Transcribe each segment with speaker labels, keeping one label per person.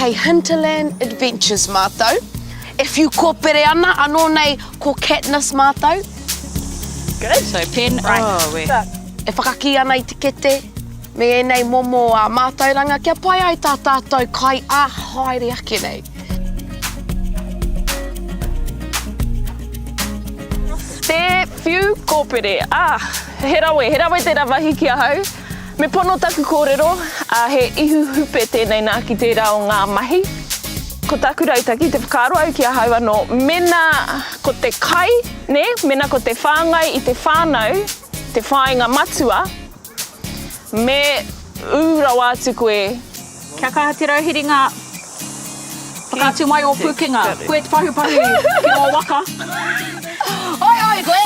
Speaker 1: kei Hinterland Adventures mātou. If you kōpere ana, anō nei ko Katniss mātou.
Speaker 2: Good. So pen, right.
Speaker 1: E whakaki ana I te kete, me e nei momo a mātauranga, kia pai ai tā tātou kai a haere ake nei.
Speaker 2: Te whiu kōpere, he rawe te rawahi kia hau. Me pono taku kōrero, he ihu hupe tēnei nā ki te rao ngā mahi. Ko taku rautaki, te whakaaro au kia hau anō, mena ko te kai, ne? Mena ko te whāngai I te whānau, te whāinga matua, me ūrawa atu koe.
Speaker 3: Kia kaha te rauhiringa, whakaatu mai o Pukenga, koe te pahupahu ki o waka.
Speaker 1: Oi, koe!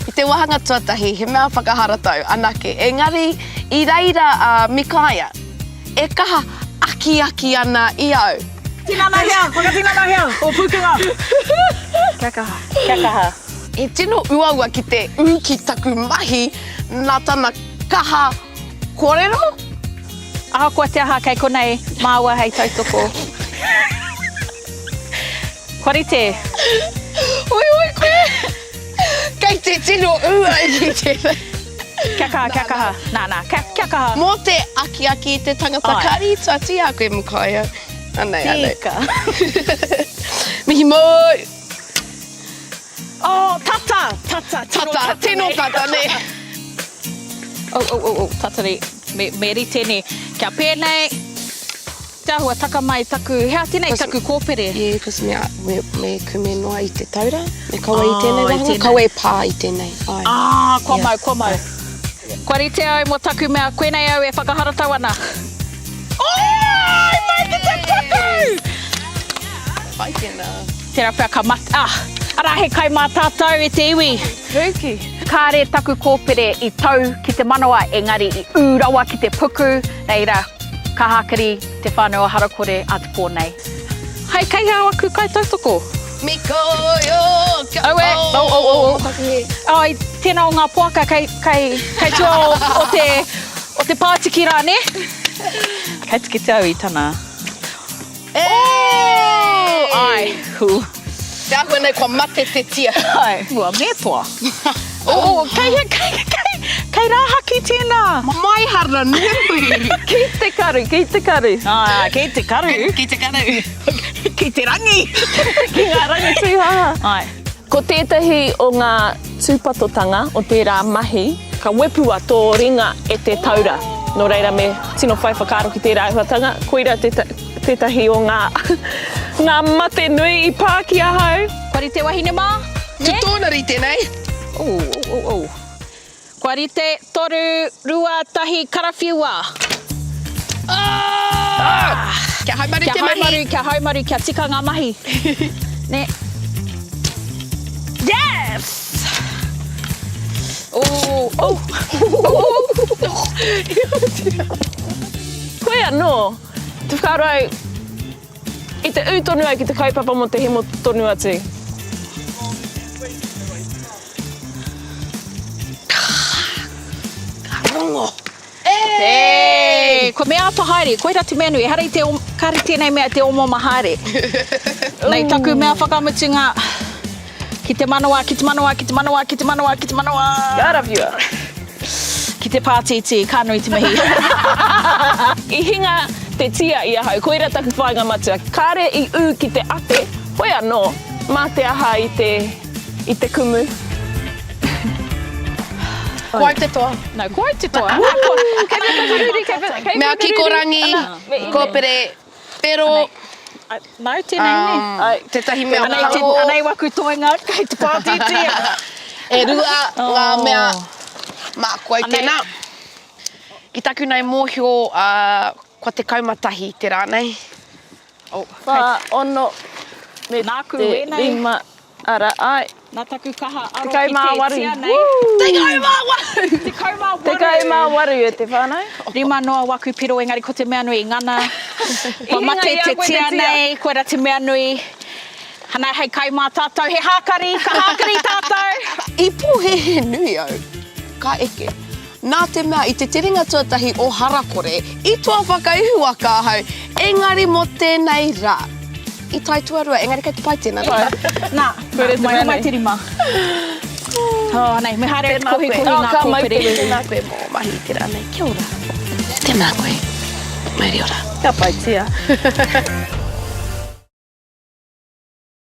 Speaker 1: I te wahanga tuatahi, he mea whakaharatau, anake. Engari, I reira Mikaia, e kaha aki ana I au.
Speaker 3: Tinana hea, whakatinana hea, o Pukenga. Kia kaha.
Speaker 1: E tino uaua ki te ki taku mahi, nā tana kaha kōrero?
Speaker 3: Aha kua te aha kei konei, māua hei tautoko. Korite.
Speaker 1: Oi, koe! Kei te tino ua I te...
Speaker 3: Kia kaha. Nā, kia kaha.
Speaker 1: Mō te aki I te tangata kari, tati a koe Mikaia. Anei.
Speaker 3: Tika.
Speaker 1: Mihi moi!
Speaker 3: Oh, tata.
Speaker 1: Tino tata, ne.
Speaker 3: Tata re. Me rite ne. Kia pēnei. Te ahua taka mai taku, hea tēnei taku kōpere.
Speaker 1: Yeah, because me kume noa I te taura. Me kaua I tēnei wahanga, kaua e pā I tēnei.
Speaker 3: Kua mau. Kua rite au mo taku mea, koenei au e whakaharatau ana. Mai ki te taku!
Speaker 1: Pai tēnā.
Speaker 3: Tērā pēr ka mata. Ara he kai mā tātou e te iwi.
Speaker 1: Ruki.
Speaker 3: Kāre taku kōpere I tau ki te manawa, engari I ūrawa ki te puku. Reira, ka hakari te whānau a Harakore atu pōnei. Hei, kei hau aku kai tautoko.
Speaker 1: Mikoio!
Speaker 3: Ai, tēnā o ngā puaka kei tua o te pātiki rā, ne? Kei tiki te au I tana. Ai, hu.
Speaker 1: Te ahua nei kua mate te tia.
Speaker 3: Ai, mua me toa. Kei rā haki tēnā.
Speaker 1: Mai hara nui.
Speaker 2: Ki te karu.
Speaker 3: Kei te karu. Ki te rangi.
Speaker 2: Ki ngā rangi tūhaha.
Speaker 3: Ai.
Speaker 2: Ko tētahi o ngā tūpatotanga o tērā mahi, ka wepua tō ringa e te taura. Nō reira me tino whai whakaaro ki tērā iwatanga, koira tētahi o ngā mate nui I pāki a hau.
Speaker 3: Kori te wahine mā?
Speaker 1: Tutōna rite nei.
Speaker 3: Kua rite, toru, rua, tahi, karawhiua.
Speaker 1: Kia haumaru te mahi.
Speaker 3: Kia haumaru, kia tika ngā mahi. Ne. Yes!
Speaker 2: Koe anō, te whakaaro au, I te ūtonu au ki te kaupapa mo te himo tonu atu.
Speaker 1: Rongo.
Speaker 3: Ko mea pahaere, koira te mea nui, kari tēnei mea te omo mahaere. Nei taku mea whakamutunga ki te manawa.
Speaker 2: Karawhiua.
Speaker 3: Ki te pātiti, ka nui te mihi.
Speaker 2: I hinga te tia I ahau, koira taku whainga matua, kāre I ū ki te ate, koe anō, mā te aha I te kumu.
Speaker 1: Koe te toa.
Speaker 3: No, koe te toa.
Speaker 1: Mea kikorangi, kōpere, pero...
Speaker 3: Nau tēnei ne.
Speaker 1: Tētahi mea pango.
Speaker 3: Anei waku toenga, kei te pātiti.
Speaker 1: E rua ngā mea mā koe tēnā. Ki taku nei mōhio, kua te kaumatahi te rānei.
Speaker 2: Ono, me
Speaker 3: Nāku
Speaker 2: te
Speaker 3: wēnei.
Speaker 2: rima ara ai.
Speaker 3: Nā taku kaha aro
Speaker 2: Te kai
Speaker 3: ki
Speaker 2: mā
Speaker 3: te
Speaker 2: waru.
Speaker 3: tia nei.
Speaker 1: Te kaumā waru!
Speaker 3: Te kaumā waru.
Speaker 2: Te kai mā waru e te whānau.
Speaker 3: Rima noa waku piro, engari ko te mea nui ngana. Ko
Speaker 2: hinga
Speaker 3: mate
Speaker 2: ia
Speaker 3: te
Speaker 2: koe te
Speaker 3: tia
Speaker 2: tia.
Speaker 3: nei, koera te mea nui. Hana hei kai mā tātou, he hākari, ka hākari tātou.
Speaker 1: I pōhehe nui au, ka eke. Nā te mea, I te tiringa tuatahi o Harakore, I tua whakaihu aka hau, Engari mo tēnei rā. I tai tuarua, engari kei te pai tēnā.
Speaker 3: Nā, mai mai te rima. Nei, me haere kohi ngā kōpere.
Speaker 1: Tēnā koe mō mahi tira nei. Kia ora. Tēnā koe. Mai ri ora.
Speaker 3: Ka pai tia.